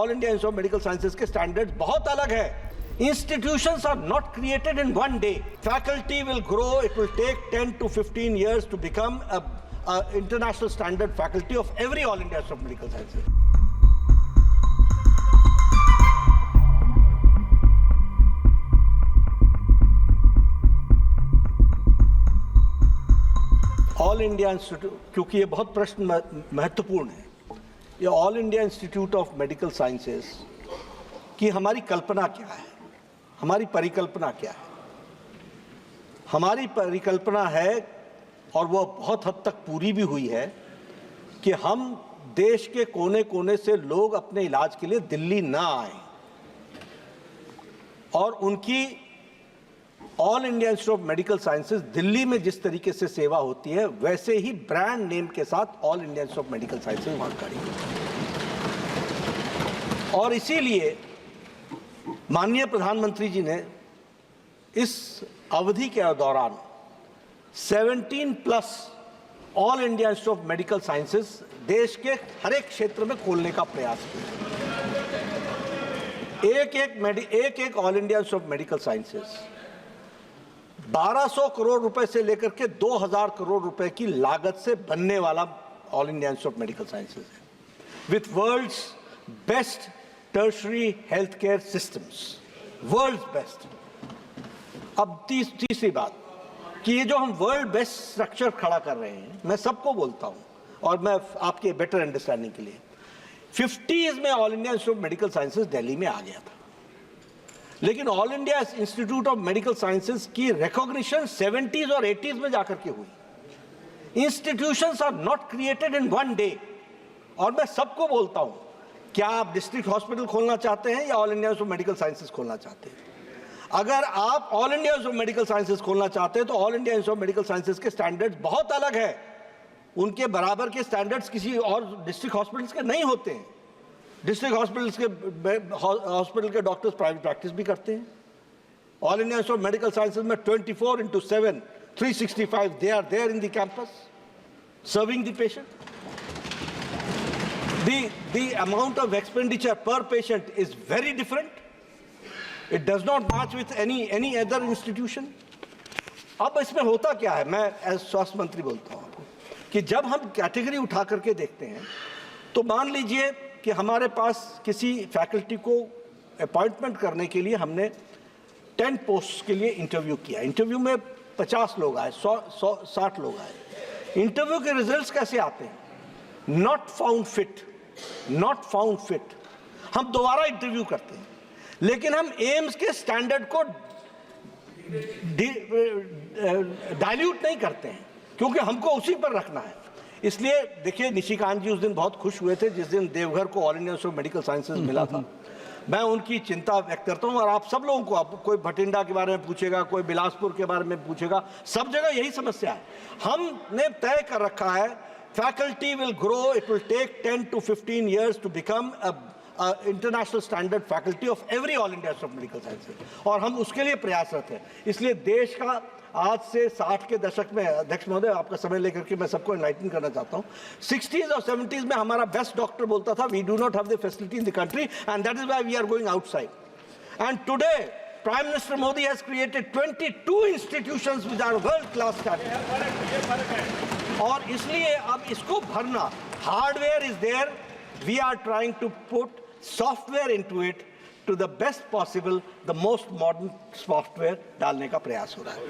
All India institute of medical sciences के standards बहुत अलग है। Institutions are not created in one day. Faculty will grow. It will take 10 to 15 years to become a international standard faculty of every All India Institute of Medical Sciences. All India institute, क्योंकि ये बहुत प्रश्न महत्वपूर्ण है, ये all India institute of medical Sciences की हमारी कल्पना क्या है, हमारी परिकल्पना क्या है? हमारी परिकल्पना है, और वो बहुत हद तक पूरी भी हुई है, कि हम देश के कोने कोने से लोग अपने इलाज के लिए दिल्ली ना आए और उनकी all India institute of medical Sciences Delhi में जिस तरीके से सेवा होती है वैसे ही ब्रांड नेम के साथ all India institute of medical sciences वहां खड़ी है। और इसीलिए माननीय प्रधानमंत्री जी ने इस अवधि के दौरान 17+ all India institute of medical sciences देश के हर एक क्षेत्र में खोलने का प्रयास किया। एक all India institute of medical sciences 1200 crore रुपए से लेकर के 2000 करोड़ रुपए की लागत से बनने वाला All India institute of medical Sciences है, with world's best tertiary health care systems, world best. अब तीसरी बात कि ये जो हम वर्ल्ड बेस्ट स्ट्रक्चर खड़ा कर रहे हैं, मैं सबको बोलता हूं और मैं आपके बेटर अंडरस्टैंडिंग के लिए 50s में All India institute of medical Sciences Delhi में आ गया था, लेकिन All India institute of medical Sciences की रिकॉग्निशन 70s और 80s में जाकर के हुई। Institutions are not created in one day. और मैं सबको बोलता हूं, क्या आप डिस्ट्रिक्ट हॉस्पिटल खोलना चाहते हैं या all India institute of medical sciences खोलना चाहते हैं? अगर आप all India institute of medical sciences खोलना चाहते हैं तो all India institute of medical sciences के स्टैंडर्ड्स बहुत अलग है। उनके बराबर के स्टैंडर्ड्स किसी और डिस्ट्रिक्ट हॉस्पिटल्स के नहीं होते हैं। डिस्ट्रिक्ट हॉस्पिटल के डॉक्टर्स प्राइवेट प्रैक्टिस भी करते हैं। All India institute of medical sciences में 24/7 365 they are there in the campus serving the patient. The amount of expenditure per patient is very different. It does not match with any other institution. अब इसमें होता क्या है, मैं as स्वास्थ्य मंत्री बोलता हूँ आपको, कि जब हम कैटेगरी उठा करके देखते हैं तो मान लीजिए कि हमारे पास किसी फैकल्टी को अपॉइंटमेंट करने के लिए हमने 10 पोस्ट के लिए इंटरव्यू किया। इंटरव्यू में 50 लोग आए, 100-60 लोग आए। इंटरव्यू के रिजल्ट्स कैसे आते हैं? Not found fit. हम दोबारा इंटरव्यू करते हैं, लेकिन हम एम्स के स्टैंडर्ड को डाइल्यूट नहीं करते हैं, क्योंकि हमको उसी पर रखना है। इसलिए देखिए, निशिकांत जी उस दिन बहुत खुश हुए थे जिस दिन देवघर को all India institute of medical sciences मिला था। मैं उनकी चिंता व्यक्त करता हूं, और आप सब लोगों को, आप कोई भटिंडा के बारे में पूछेगा, कोई बिलासपुर के बारे में पूछेगा, सब जगह यही समस्या है। हमने तय कर रखा है, faculty will grow. It will take 10 to 15 years to become a international standard faculty of every all India Institute of Medical Sciences, और हम उसके लिए प्रयासरत हैं। इसलिए देश का आज से 60 के दशक में, अध्यक्ष महोदय आपका समय लेकर के मैं सबको एनलाइटन करना चाहता हूँ, 60s और 70s में हमारा बेस्ट डॉक्टर बोलता था, we do not have the facility in the country and that is why we are going outside. And today Prime Minister Modi has created 22 institutions which are world class standard. और इसलिए अब इसको भरना, hardware is there, we are trying to put software into it to the best possible, the most modern software डालने का प्रयास हो रहा है।